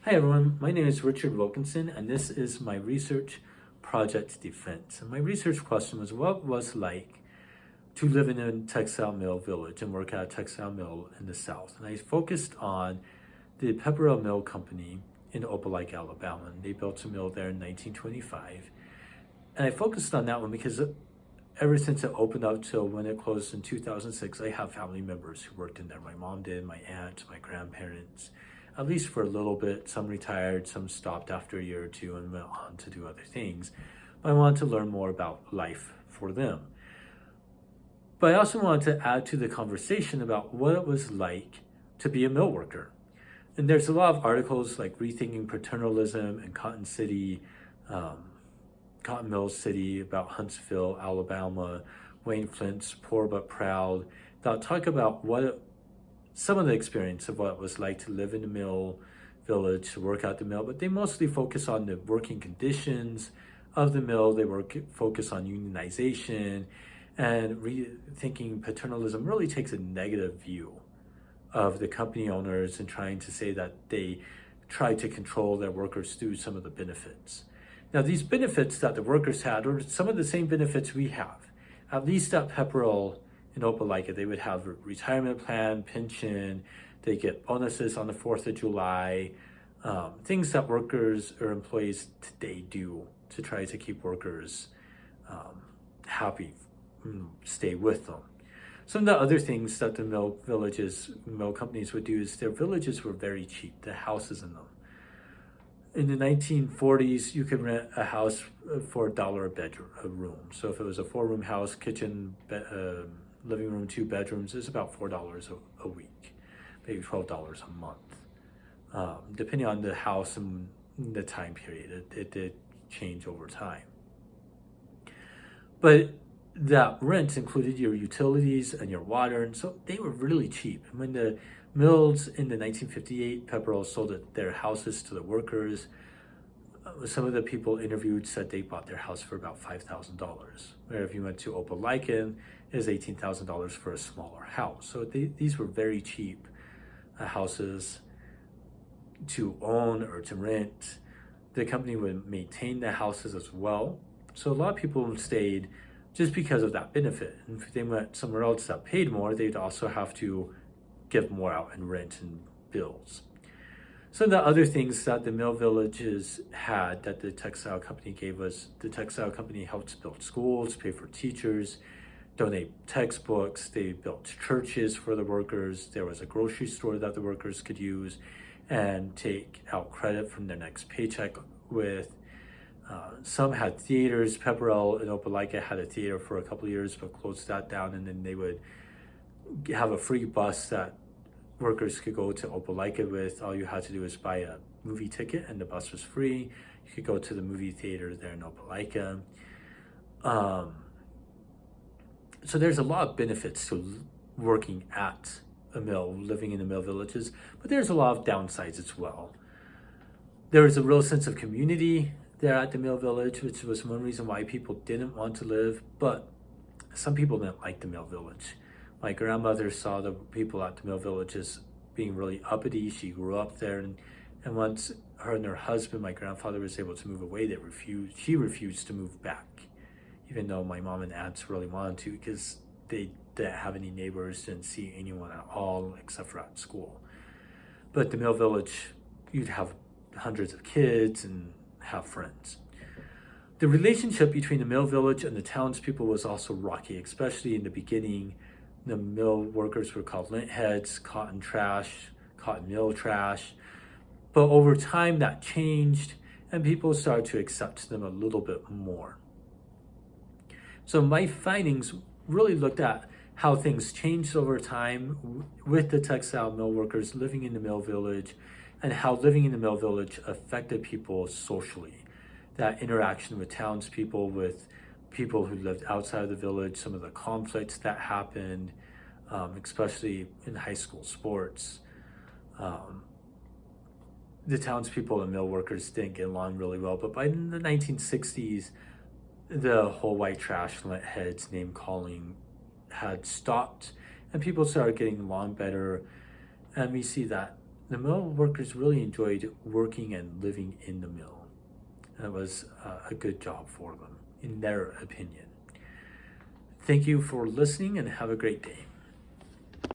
Hi everyone, my name is Richard Wilkinson and this is my research project defense. And my research question was what was like to live in a textile mill village and work at a textile mill in the South. And I focused on the Pepperell Mill Company in Opelika, Alabama. And they built a mill there in 1925. And I focused on that one because ever since it opened up till when it closed in 2006, I have family members who worked in there. My mom did, my aunt, my grandparents, at least for a little bit. Some retired, some stopped after a year or two and went on to do other things. But I wanted to learn more about life for them. But I also wanted to add to the conversation about what it was like to be a mill worker. And there's a lot of articles like Rethinking Paternalism and Cotton Mill City about Huntsville, Alabama, Wayne Flint's Poor But Proud, that talk about some of the experience of what it was like to live in the mill village, to work at the mill, but they mostly focus on the working conditions of the mill. They focus on unionization, and Rethinking Paternalism really takes a negative view of the company owners and trying to say that they try to control their workers through some of the benefits. Now, these benefits that the workers had are some of the same benefits we have. At least at Pepperell in Opelika, they would have a retirement plan, pension, they get bonuses on the 4th of July, things that workers or employees today do to try to keep workers happy, stay with them. Some of the other things that the mill companies would do is their villages were very cheap, the houses in them. In the 1940s, you could rent a house for $1 a room. So if it was a 4-room house, kitchen, living room, 2 bedrooms, it's about $4 a week, maybe $12 a month. Depending on the house and the time period, it did change over time. But that rent included your utilities and your water, and so they were really cheap. When the mills in the 1958, Pepperell sold their houses to the workers. Some of the people interviewed said they bought their house for about $5,000. Where if you went to Opelika, it was $18,000 for a smaller house. So these were very cheap houses to own or to rent. The company would maintain the houses as well. So a lot of people stayed just because of that benefit. And if they went somewhere else that paid more, they'd also have to give more out in rent and bills. Some of the other things that the mill villages had that the textile company gave us, the textile company helped build schools, pay for teachers, donate textbooks, they built churches for the workers, there was a grocery store that the workers could use and take out credit from their next paycheck with. Some had theaters. Pepperell in Opelika had a theater for a couple of years but closed that down, and then they would have a free bus that workers could go to Opelika with. All you had to do was buy a movie ticket and the bus was free. You could go to the movie theater there in Opelika. So there's a lot of benefits to working at a mill, living in the mill villages, but there's a lot of downsides as well. There is a real sense of community there at the mill village, which was one reason why people didn't want to live, but some people didn't like the mill village. My grandmother saw the people at the mill village as being really uppity. She grew up there, and once her and her husband, my grandfather, was able to move away, she refused to move back, even though my mom and aunts really wanted to, because they didn't have any neighbors, didn't see anyone at all except for at school. But the mill village, you'd have hundreds of kids and have friends. The relationship between the mill village and the townspeople was also rocky, especially in the beginning. The mill workers were called lint heads, cotton mill trash. But over time that changed and people started to accept them a little bit more. So my findings really looked at how things changed over time with the textile mill workers living in the mill village and how living in the mill village affected people socially. That interaction with townspeople, with people who lived outside of the village, some of the conflicts that happened, especially in high school sports. The townspeople and mill workers didn't get along really well, but by the 1960s, the whole white trash, lint heads, name calling had stopped and people started getting along better. And we see that the mill workers really enjoyed working and living in the mill. And it was a good job for them, in their opinion. Thank you for listening and have a great day.